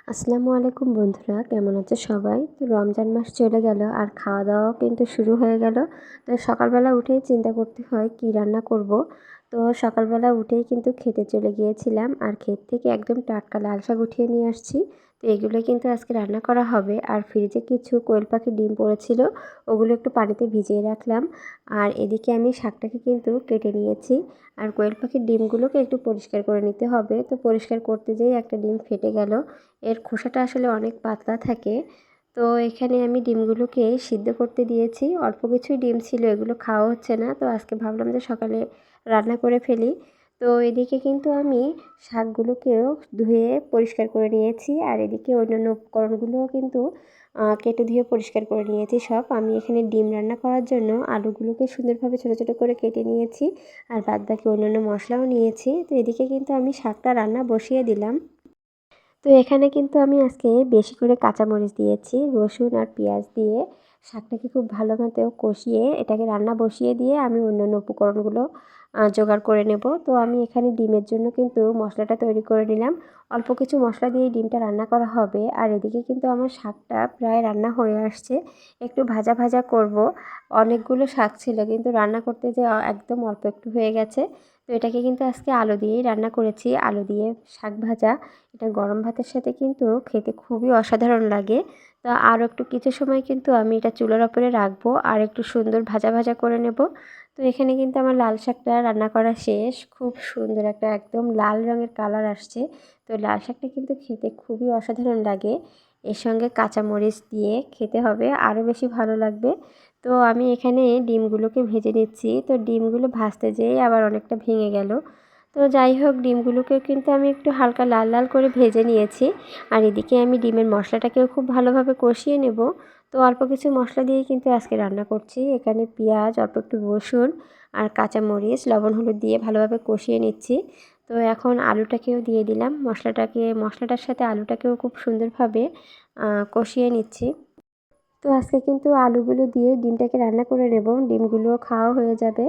আসসালামু আলাইকুম বন্ধুরা, কেমন আছে সবাই? তো রমজান মাস চলে গেল আর খাওয়া দাওয়াও কিন্তু শুরু হয়ে গেল। তো সকালবেলা উঠেই চিন্তা করতে হয় কি রান্না করব। তো সকালবেলা উঠেই কিন্তু খেতে চলে গিয়েছিলাম আর ক্ষেত থেকে একদম টাটকা লাল শাক উঠিয়ে নিয়ে আসছি। তো এগুলো কিন্তু আজকে রান্না করা হবে। আর ফ্রিজে কিছু কোয়েল পাখির ডিম পড়েছিল, ওগুলো একটু পানিতে ভিজিয়ে রাখলাম। আর এদিকে আমি শাকটাকে কিন্তু কেটে নিয়েছি। আর কোয়েল পাখির ডিমগুলোকে একটু পরিষ্কার করে নিতে হবে। তো পরিষ্কার করতে যেয়ে একটা ডিম ফেটে গেল। এর খোসাটা আসলে অনেক পাতলা থাকে। তো এখানে আমি ডিমগুলোকে সিদ্ধ করতে দিয়েছি। অল্প কিছুই ডিম ছিল, এগুলো খাওয়া হচ্ছে না। তো আজকে ভাবলাম যে সকালে রান্না করে ফেলি। তো এদিকে কিন্তু আমি শাকগুলোকেও ধুয়ে পরিষ্কার করে নিয়েছি। আর এদিকে অন্যান্য উপকরণগুলোও কিন্তু কেটে ধুয়ে পরিষ্কার করে নিয়েছি সব। আমি এখানে ডিম রান্না করার জন্য আলুগুলোকে সুন্দরভাবে ছোটো ছোটো করে কেটে নিয়েছি। আর বাদবাকি অন্যান্য মশলাও নিয়েছি। তো এদিকে কিন্তু আমি শাকটা রান্না বসিয়ে দিলাম। তো এখানে কিন্তু আমি আজকে বেশি করে কাঁচামরিচ দিয়েছি, রসুন আর পেঁয়াজ দিয়ে শাকটাকে খুব ভালো মতো কষিয়ে এটাকে রান্না বসিয়ে দিয়ে আমি অন্যান্য উপকরণগুলো জোগাড় করে নেব। তো আমি এখানে ডিমের জন্য কিন্তু মশলাটা তৈরি করে নিলাম। অল্প কিছু মশলা দিয়ে ডিমটা রান্না করা হবে। আর এদিকে কিন্তু আমার শাকটা প্রায় রান্না হয়ে আসছে, একটু ভাজা ভাজা করব। অনেকগুলো শাক ছিল কিন্তু রান্না করতে যে একদম অল্প একটু হয়ে গেছে। তো এটাকে কিন্তু আজকে আলু দিয়েই রান্না করেছি, আলু দিয়ে শাক ভাজা। এটা গরম ভাতের সাথে কিন্তু খেতে খুবই অসাধারণ লাগে। তো আরও একটু কিছু সময় কিন্তু আমি এটা চুলার ওপরে রাখবো আর একটু সুন্দর ভাজা ভাজা করে নেব। তো এখানে কিন্তু আমার লাল শাকটা রান্না করা শেষ। খুব সুন্দর একটা একদম লাল রঙের কালার আসছে। তো লাল শাকটা কিন্তু খেতে খুবই অসাধারণ লাগে। এর সঙ্গে কাঁচামরিচ দিয়ে খেতে হবে, আরও বেশি ভালো লাগবে। তো আমি এখানে ডিমগুলোকে ভেজে নিচ্ছি। তো ডিমগুলো ভাজতে যেয়ে আবার অনেকটা ভেঙে গেল। তো যাই হোক, ডিমগুলোকেও কিন্তু আমি একটু হালকা লাল লাল করে ভেজে নিয়েছি। আর এদিকে আমি ডিমের মশলাটাকেও খুব ভালোভাবে কষিয়ে নেব। তো অল্প কিছু মশলা দিয়েই কিন্তু আজকে রান্না করছি। এখানে পেঁয়াজ, অল্প একটু রসুন আর কাঁচামরিচ, লবণ হলুদ দিয়ে ভালোভাবে কষিয়ে নিচ্ছি। তো এখন আলুটাকেও দিয়ে দিলাম, মশলাটার সাথে আলুটাকেও খুব সুন্দরভাবে কষিয়ে নিচ্ছি। তো আজকে কিন্তু আলুগুলো দিয়ে ডিমটাকে রান্না করে নেব, ডিমগুলোও খাওয়া হয়ে যাবে।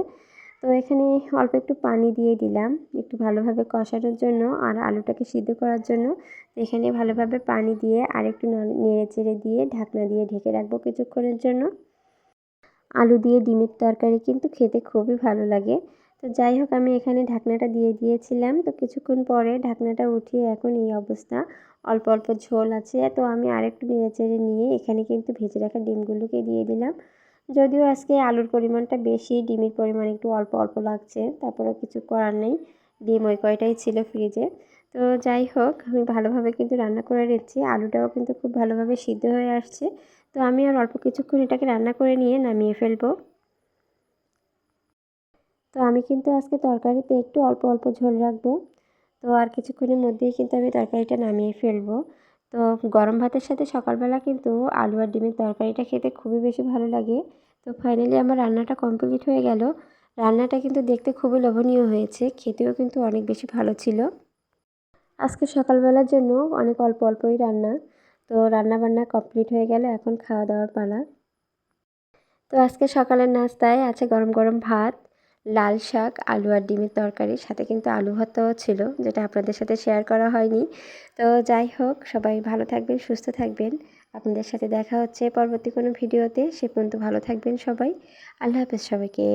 তো এখানে অল্প একটু পানি দিয়ে দিলাম একটু ভালোভাবে কষানোর জন্য আর আলুটাকে সিদ্ধ করার জন্য। এখানে ভালোভাবে পানি দিয়ে আর একটু নেড়ে চেড়ে দিয়ে ঢাকনা দিয়ে ঢেকে রাখবো কিছুক্ষণের জন্য। আলু দিয়ে ডিমের তরকারি কিন্তু খেতে খুবই ভালো লাগে। তো যাই হোক, আমি এখানে ঢাকনাটা দিয়ে দিয়েছিলাম। তো কিছুক্ষণ পরে ঢাকনাটা উঠিয়ে এখন এই অবস্থা, অল্প অল্প ঝোল আছে। তো আমি আরেকটু নেড়ে চেড়ে নিয়ে এখানে কিন্তু ভেজে রাখা ডিমগুলোকে দিয়ে দিলাম। যদিও আজকে আলুর পরিমাণটা বেশি, ডিমের পরিমাণ একটু অল্প অল্প লাগছে, তারপরেও কিছু করার নেই, ডিম ওই কয়টাই ছিল ফ্রিজে। তো যাই হোক, আমি ভালোভাবে কিন্তু রান্না করে নিচ্ছি, আলুটাও কিন্তু খুব ভালোভাবে সিদ্ধ হয়ে আসছে। তো আমি আর অল্প কিছুক্ষণ এটাকে রান্না করে নিয়ে নামিয়ে ফেলবো। তো আমি কিন্তু আজকে তরকারিতে একটু অল্প অল্প ঝোল রাখবো। তো আর কিছুক্ষণের মধ্যেই কিন্তু আমি তরকারিটা নামিয়ে ফেলবো। তো গরম ভাতের সাথে সকালবেলা কিন্তু আলু আর ডিমের তরকারিটা খেতে খুবই বেশি ভালো লাগে। তো ফাইনালি আমার রান্নাটা কমপ্লিট হয়ে গেল। রান্নাটা কিন্তু দেখতে খুবই লোভনীয় হয়েছে, খেতেও কিন্তু অনেক বেশি ভালো ছিল। আজকে সকালবেলার জন্য অনেক অল্প অল্পই রান্না। তো রান্না বান্না কমপ্লিট হয়ে গেল, এখন খাওয়া দাওয়ার পালা। তো আজকে সকালের নাস্তায় আছে গরম গরম ভাত, লাল শাক, আলু আর ডিমের তরকারি, সাথে কিন্তু আলু ভর্তাও ছিল, যেটা আপনাদের সাথে শেয়ার করা হয়নি। তো যাই হোক, সবাই ভালো থাকবেন, সুস্থ থাকবেন। আপনাদের সাথে দেখা হচ্ছে পরবর্তী কোনো ভিডিওতে। সে পর্যন্ত ভালো থাকবেন সবাই। আল্লাহ হাফেজ সবাইকে।